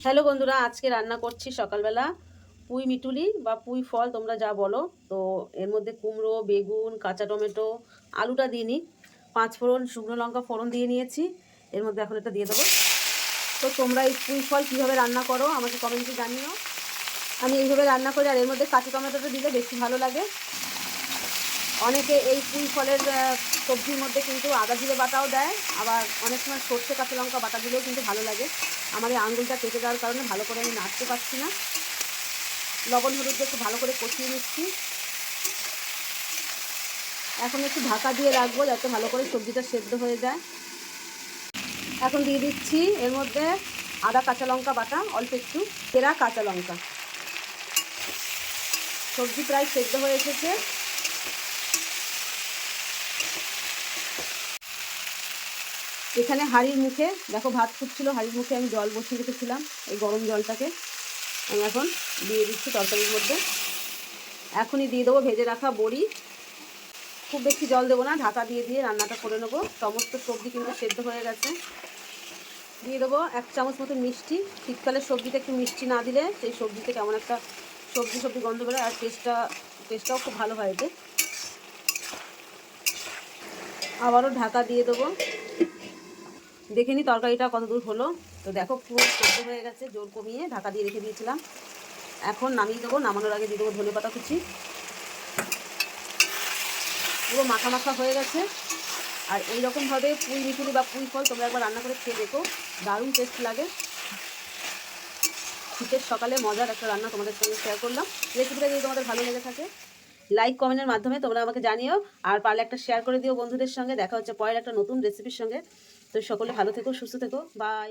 Hello বন্ধুরা, আজকে রান্না করছি সকালবেলা পুঁই মিটুলি বা পুঁই ফল তোমরা যা বলো। তো এর মধ্যে কুমড়ো, বেগুন, কাঁচা টমেটো, আলুটা দিইনি। 5 ফোড়ন, শুকনো লঙ্কা ফোড়ন দিয়ে নিয়েছি। এর মধ্যে এখন এটা দিয়ে দেবো। তো তোমরা এই পুঁই ফল কীভাবে রান্না করো আমাকে কমেন্টে জানিও। আমি এইভাবে রান্না করি, আর এর মধ্যে কাঁচা টমেটোটা দিলে বেশি ভালো লাগে। অনেকে এই পুঁই ফলের সবজির মধ্যে কিন্তু আদা জিরে বাটাও দেয়, আবার অনেক সময় সর্ষে কাঁচা লঙ্কা বাটা দিলেও কিন্তু ভালো লাগে। আমার এই আঙুলটা কেটে দেওয়ার কারণে ভালো করে আমি নাড়তে পারছি না। লবণ হলুদ দিয়ে একটু ভালো করে কষিয়ে নিচ্ছি। এখন একটু ঢাকা দিয়ে রাখবো যাতে ভালো করে সবজিটা সেদ্ধ হয়ে যায়। এখন দিয়ে দিচ্ছি এর মধ্যে আদা কাঁচা লঙ্কা বাটা, অল্প একটু চেরা কাঁচা লঙ্কা। সবজি প্রায় সেদ্ধ হয়ে এসেছে। এখানে হাঁড়ির মুখে দেখো ভাত ফুটছিল, হাঁড়ির মুখে আমি জল বসিয়ে রেখেছিলাম। এই গরম জলটাকে আমি এখন দিয়ে দিচ্ছি তরকারির মধ্যে। এখনই দিয়ে দেবো ভেজে রাখা বড়ি। খুব বেশি জল দেবো না, ঢাকা দিয়ে দিয়ে রান্নাটা করে নেবো। সমস্ত সবজি কিন্তু সেদ্ধ হয়ে গেছে। দিয়ে দেবো 1 চামচ মতো মিষ্টি। শীতকালের সবজিতে একটু মিষ্টি না দিলে সেই সবজিতে কেমন একটা সবজি সবজি গন্ধ বেরোয়, আর টেস্টটাও খুব ভালো হয় এতে। আবারও ঢাকা দিয়ে দেবো। দেখে নিই তরকারিটা কত দূর হলো। তো দেখো পুরো সেদ্ধ হয়ে গেছে, জোর কমিয়ে ঢাকা দিয়ে রেখে দিয়েছিলাম। এখন নামিয়ে দেবো। নামানোর আগে দিয়ে দেবো ধনেপাতা কুচি। পুরো মাখা মাখা হয়ে গেছে। আর এইরকমভাবে পুঁই মিটুলি বা পুঁই ফল তোমরা একবার রান্না করে খেয়ে দেখো, দারুণ টেস্ট লাগে। শীতের সকালে মজার একটা রান্না তোমাদের সঙ্গে শেয়ার করলাম। রেসিপিটা যদি তোমাদের ভালো লেগে থাকে লাইক কমেন্টের মাধ্যমে তোমরা আমাকে জানিও, আর পারলে একটা শেয়ার করে দিও বন্ধুদের সঙ্গে। দেখা হচ্ছে পরের একটা নতুন রেসিপির সঙ্গে। তো সকলে ভালো থেকো, সুস্থ থেকো, বাই।